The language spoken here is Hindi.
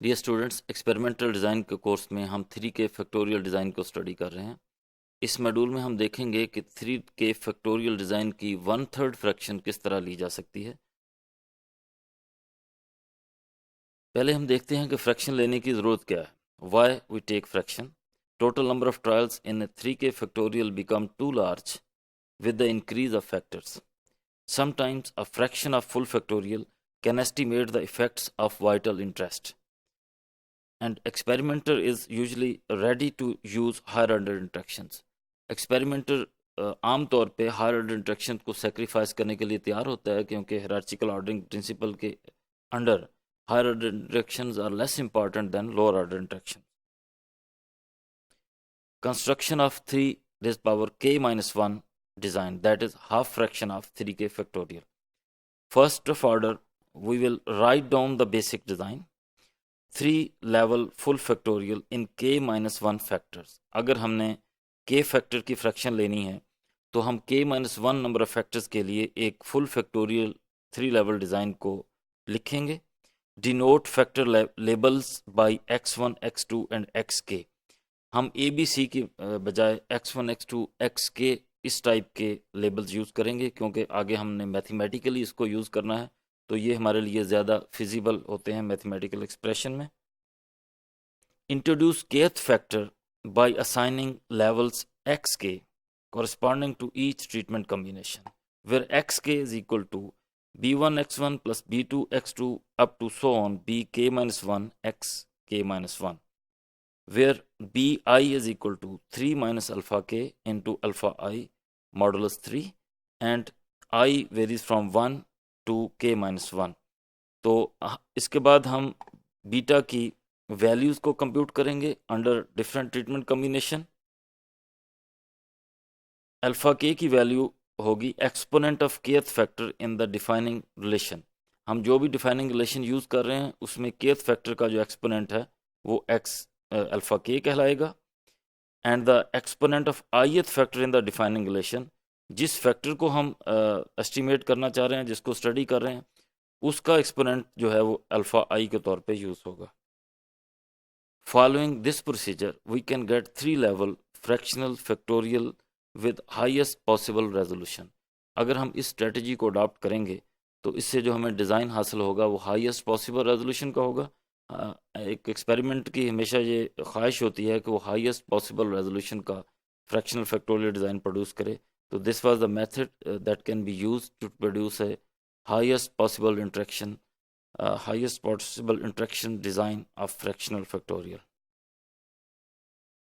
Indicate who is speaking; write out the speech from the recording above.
Speaker 1: डियर स्टूडेंट्स, एक्सपेरिमेंटल डिज़ाइन के कोर्स में हम 3 के फैक्टोरियल डिज़ाइन को स्टडी कर रहे हैं। इस मॉड्यूल में हम देखेंगे कि 3 के फैक्टोरियल डिज़ाइन की 1/3 फ्रैक्शन किस तरह ली जा सकती है। पहले हम देखते हैं कि फ्रैक्शन लेने की ज़रूरत क्या है। Why we take fraction. Total number of trials in 3 K factorial become too large with the increase of factors. Sometimes a fraction of full factorial can estimate the effects of vital interest. And experimenter is usually ready to use higher order interactions. Experimenter आम तौर पे हायर ऑर्डर इंट्रैक्शन को सेक्रीफाइस करने के लिए तैयार होता है, क्योंकि हायरार्चिकल ऑर्डरिंग प्रिंसिपल के under higher order interactions are less important than lower order interaction. Construction of 3 raised power k minus 1 design, that is half fraction of 3k factorial. First of order, we will write down the basic design. 3 level full factorial in k minus 1 factors. अगर हमने k फैक्टर की फ्रैक्शन लेनी है तो हम k minus 1 number of factors के लिए एक फुल फैक्टोरियल 3 लेवल डिज़ाइन को लिखेंगे. Denote factor labels by x1, x2 and xk. हम ए बी सी की बजाय x1, x2, xk इस टाइप के लेबल्स यूज़ करेंगे, क्योंकि आगे हमने मैथमेटिकली इसको यूज़ करना है, तो ये हमारे लिए ज़्यादा फिजिबल होते हैं मैथमेटिकल एक्सप्रेशन में. Introduce kth factor by assigning levels xk corresponding to each treatment combination, where xk is equal to b1 x1 plus b2 x2 up to so on bk minus 1 xk minus 1, where bi is equal to 3 minus alpha k into alpha I modulus 3 and I varies from 1 to k minus 1. तो इसके बाद हम बीटा की वैल्यूज को कंप्यूट करेंगे under different treatment combination. Alpha के की वैल्यू होगी exponent of kth factor in the defining relation. हम जो भी डिफाइनिंग रिलेशन यूज कर रहे हैं उसमें केथ फैक्टर का जो एक्सपोनेंट है वो अल्फा के कहलाएगा. And the exponent of ith factor in the defining relation, जिस फैक्टर को हम एस्टिमेट करना चाह रहे हैं, जिसको स्टडी कर रहे हैं, उसका एक्सपोनेंट जो है वो अल्फा आई के तौर पे यूज होगा. Following this procedure we can get 3 level fractional factorial with highest possible resolution. अगर हम इस स्ट्रेटजी को अडॉप्ट करेंगे तो इससे जो हमें डिज़ाइन हासिल होगा वो हाईएस्ट पॉसिबल रेजोल्यूशन का होगा. एक एक्सपेरिमेंट की हमेशा ये ख्वाहिश होती है कि वो हाईएस्ट पॉसिबल रेजोल्यूशन का फ्रैक्शनल फैक्टोरियल डिज़ाइन प्रोड्यूस करे. तो this was the method that can be used to produce a highest possible interaction design of fractional factorial.